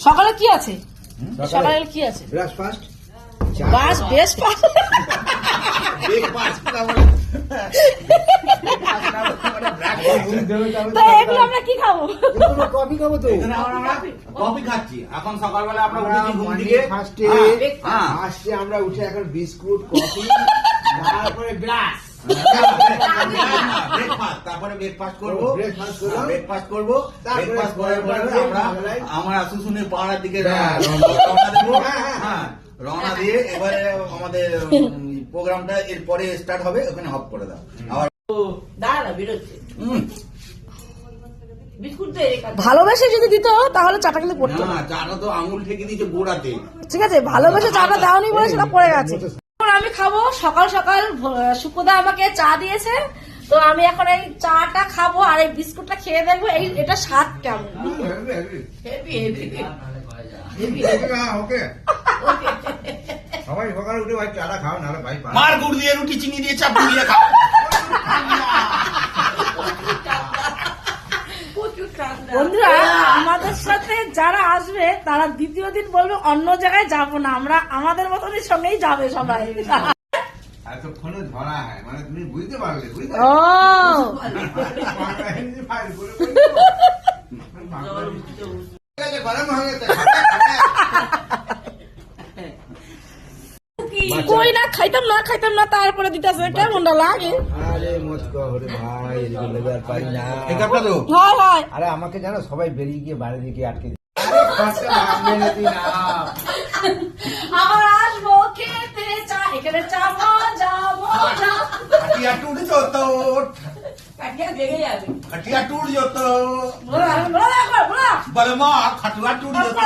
সকালে কি আছে? সকালে কি আছে? ব্রেকফাস্ট বাস বেস্ট তো এগুলো আমরা কি খাবো? কফি খাবো তো। কফি খাচ্ছি এখন সকালবেলা আমরা উঠেছি ঘুম থেকে ফার্স্টে আসছে আমরা উঠে এখন বিস্কুট কফি তারপরে ব্রাশ তারপরে ব্রেকফাস্ট করবো ব্রেকফাস্ট ব্রেকফাস্ট করবো ব্রেকফাস্ট করার পরে আমরা শুশুনির পাহাড়ের দিকে হ্যাঁ, রওনা দেবো হ্যাঁ, হ্যাঁ রওনা দিয়ে এবারে আমাদের প্রোগ্রামটা এরপরে স্টার্ট হবে ওখানে অফ করে দাও আবার ভালোবেসে যদি দিত তাহলে চাটা কিন্তু পড়তো না চাটা তো আঙুল ঠেকে দিয়েছে গোড়াতে ঠিক আছে, ভালোবেসে চাটা দেওয়ানি বলে সেটা পড়ে গেছে। এখন আমি খাবো সকাল সকাল সুকদা আমাকে চা দিয়েছে, তো আমি এখন এই চাটা খাবো আর এই বিস্কুটটা খেয়ে দেখবো এই এটা স্বাদ কেমন। ওকে সবাই সকালে উঠে ভাই চাটা খাও নাহলে ভাই মার গুড় দিয়ে রুটি চিনি দিয়ে চাপ দিয়ে খাও বন্ধুরা আমাদের সাথে যারা আসবে তারা দ্বিতীয় দিন বলবে অন্য জায়গায় যাবো না, আমরা আমাদের মতনই সঙ্গেই যাবে সবাই। এতক্ষণে ধরা হয় মানে তুমি বুঝতে পারলে বুঝতে ও গরম হয়ে গেছে কই না খাইতাম না তারপরে দিতেছে কেমনটা লাগে। আরে মস্ত হরে ভাই এদিকে লেগে আর পারি না এই কাপটা তো হয় হয় আরে আমাকে জানো সবাই বেরিয়ে গিয়ে বাইরে দিকে আটকে আবার আসবো খেতে চা, এখানে চা মজা মজা খাটিয়া টুট যত কাটিয়া ভেঙে যাবে। খাটিয়া টুট যত বলো বলো বলে মা খাটুয়া টুট যত